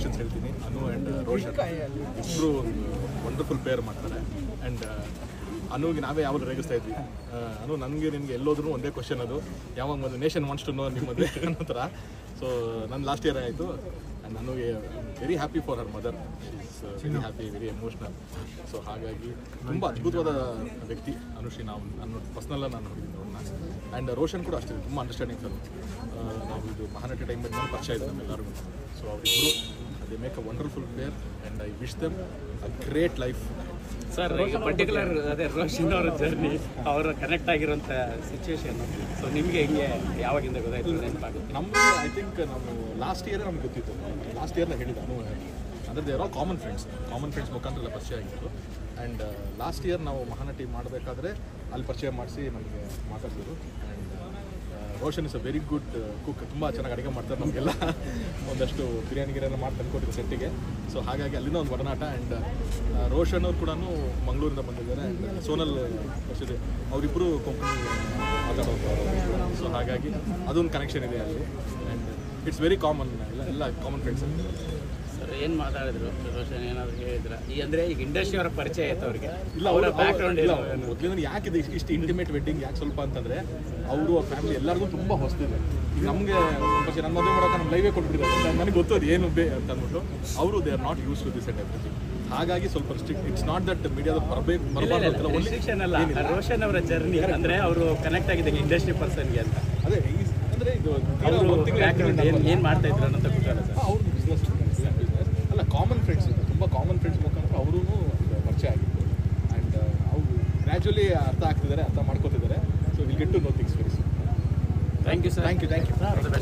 Congratulations ಹೇಳ್ತೀನಿ. ಅನು and Roshan ಇಬ್ಬರು ಒಂದು ವಂಡರ್ಫುಲ್ ಪೇರ್ ಮಾಡ್ತಾರೆ. ಆ್ಯಂಡ್ ಅನುಗೆ ನಾವೇ ಯಾವಾಗ ರೇಗಿಸ್ತಾ ಇದ್ವಿ, ಅನು ನನಗೆ ನಿಮಗೆ ಎಲ್ಲೋದ್ರೂ ಒಂದೇ ಕ್ವಶನ್, ಅದು ಯಾವಾಗ ಒಂದು ನೇಷನ್ ವಾಂಟ್ಸ್ ಟು ನೋ ನಿಮ್ಮದೇ ಅನ್ನೋ ಥರ. ಸೊ ನನ್ನ ಲಾಸ್ಟ್ ಇಯರ್ ಆಯಿತು. ಆ್ಯಂಡ್ ನನಗೆ very happy for her mother, very happy, very emotional. So ಹಾಗಾಗಿ ತುಂಬ ಅದ್ಭುತವಾದ ವ್ಯಕ್ತಿ ಅನುಶ್ರೀ. ನಾನು ಪರ್ಸ್ನಲ್ಲ ನಾನು ನೋಡಿದ್ದೀನಿ ಅವ್ರನ್ನ. ಆ್ಯಂಡ್ ರೋಷನ್ ಕೂಡ ಅಷ್ಟೇ ತುಂಬ ಅಂಡರ್ಸ್ಟ್ಯಾಂಡಿಂಗ್ ಫಿಲ್ಮ್. ನಾವು ಇದು ಮಹಾನಟಿ ಟೈಮಲ್ಲಿ ನಾನು ಪರಿಚಯ ಇದೆ ನಮ್ಮೆಲ್ಲರಿಗೂ. ಸೊ ಅವರಿಬ್ಬರು they make a wonderful pair and I wish them a great life. Sir, ಈಗ ಪರ್ಟಿಕ್ಯುಲರ್ ಅದೇ ರೋಷನ್ ಅವರ ಜರ್ನಿ, ಅವರ ಕನೆಕ್ಟ್ ಆಗಿರೋಂಥ ಸಿಚುವೇಶನ್, ಸೊ ನಿಮಗೆ ಹೆಂಗೆ ಯಾವಾಗಿಂದ ಗೊತ್ತಾಯ್ತು, ನೆನಪಾಗುತ್ತೆ? ನಮಗೆ ಐ ಥಿಂಕ್ ನಾವು ಲಾಸ್ಟ್ ಇಯರ್ ನಮ್ಗೆ ಗೊತ್ತಿತ್ತು. ಲಾಸ್ಟ್ ಇಯರ್ನ ಹೇಳಿದ ಅಂದರೆ ದೇರ್ ಆಲ್ ಕಾಮನ್ ಫ್ರೆಂಡ್ಸ್ ಮುಖಾಂತರ ಎಲ್ಲ ಪರಿಚಯ ಆಗಿತ್ತು. ಆ್ಯಂಡ್ ಲಾಸ್ಟ್ ಇಯರ್ ನಾವು ಮಹಾನಟಿ ಮಾಡಬೇಕಾದ್ರೆ ಅಲ್ಲಿ ಪರಿಚಯ ಮಾಡಿಸಿ ನಮಗೆ ಮಾತಾಡ್ತಿದ್ರು. And Roshan is a very good cook, ತುಂಬ ಚೆನ್ನಾಗಿ ಅಡುಗೆ ಮಾಡ್ತಾರೆ. ನಮಗೆಲ್ಲ ಒಂದಷ್ಟು ಬಿರಿಯಾನಿಗೆಲ್ಲ ಮಾಡಿ ತಂದ್ಕೊಟ್ಟಿದ್ರು ಸೆಟ್ಟಿಗೆ. ಸೊ ಹಾಗಾಗಿ ಅಲ್ಲಿಂದ ಒಂದು ಒಡನಾಟ. ಆ್ಯಂಡ್ ರೋಷನ್ ಅವ್ರು ಕೂಡ ಮಂಗಳೂರಿಂದ ಬಂದಿದ್ದಾರೆ. ಆ್ಯಂಡ್ ಸೋನಲ್ ಬರ್ಸಿದೆ, ಅವರಿಬ್ಬರು ಕೊಂಕಣಿ ಮಾತಾಡೋದು. ಸೊ ಹಾಗಾಗಿ ಅದೊಂದು ಕನೆಕ್ಷನ್ ಇದೆ ಅಲ್ಲಿ. ಆ್ಯಂಡ್ ಇಟ್ಸ್ ವೆರಿ ಕಾಮನ್, ಎಲ್ಲ ಕಾಮನ್ ಫ್ರೆಂಡ್ಸ್. ಸರ್, ಏನು ಮಾತಾಡಿದ್ರು ರೋಷನ್, ಏನಾದ್ರು ಹೇಳಿದ್ರ? ಈ ಅಂದರೆ ಈಗ ಇಂಡಸ್ಟ್ರಿ ಅವರ ಪರಿಚಯ ಆಯ್ತು ಅವ್ರಿಗೆ? ಇಲ್ಲ, ಅವರ ಬ್ಯಾಕ್ಗ್ರೌಂಡ್ ಇಲ್ಲ. ಮೊದಲಿಂದ ಯಾಕಿದೆ ಇಷ್ಟು ಇಂಟಿಮೇಟ್ ವೆಡ್ಡಿಂಗ್ ಯಾಕೆ ಸ್ವಲ್ಪ ಅಂತಂದರೆ, ಅವರು ಅವ್ರ ಫ್ಯಾಮಿಲಿ ಎಲ್ಲರಿಗೂ ತುಂಬ ಹೊಸದಿದೆ. ಈಗ ನಮಗೆ ನನ್ನ ಮದುವೆ ಮಾಡೋಕೆ ನಮ್ಮ ಲೈವೇ ಕೊಟ್ಬಿಟ್ಟಿದ್ದಾರೆ, ನನಗೆ ಗೊತ್ತೋದು ಏನು ಅಂತ ಅಂದ್ಬಿಟ್ಟು. ಅವರು they are not used to this and everything. ಹಾಗಾಗಿ ಸ್ವಲ್ಪ ರಿಸ್ಟ್ರಿಕ್ಟ್. ಇಟ್ಸ್ ನಾಟ್ ದಟ್ ಮೀಡಿಯಾದ ರಿಸ್ಟ್ರಿಕ್ಷನ್ ಅಲ್ಲ, ರೋಷನ್ ಅವರ ಜರ್ನಿ ಅಂದರೆ ಅವರು ಕನೆಕ್ಟ್ ಆಗಿದೆ ಇಂಡಸ್ಟ್ರಿ ಪರ್ಸನ್ಗೆ ಅಂತ. ಅದೇ ಅಂದರೆ ಇದು ಏನು ಮಾಡ್ತಾ ಇದ್ರು ಅನ್ನೋಂಥ ಗೊತ್ತಲ್ಲ ಸರ್. ಅವ್ರದ್ದು ಬಿಸ್ನೆಸ್ ಅಲ್ಲ, ಕಾಮನ್ ಫ್ರೆಂಡ್ಸ್, ತುಂಬ ಕಾಮನ್ ಫ್ರೆಂಡ್ಸ್ ಮುಖಾಂತರ ಅವರೂ ಪರಿಚಯ ಆಗಿತ್ತು. ಆ್ಯಂಡ್ ಅವರು ಗ್ರ್ಯಾಜುವಲಿ ಅರ್ಥ ಮಾಡ್ಕೋತಿದ್ದಾರೆ. So will get to know things very soon. Thank you sir. Thank you.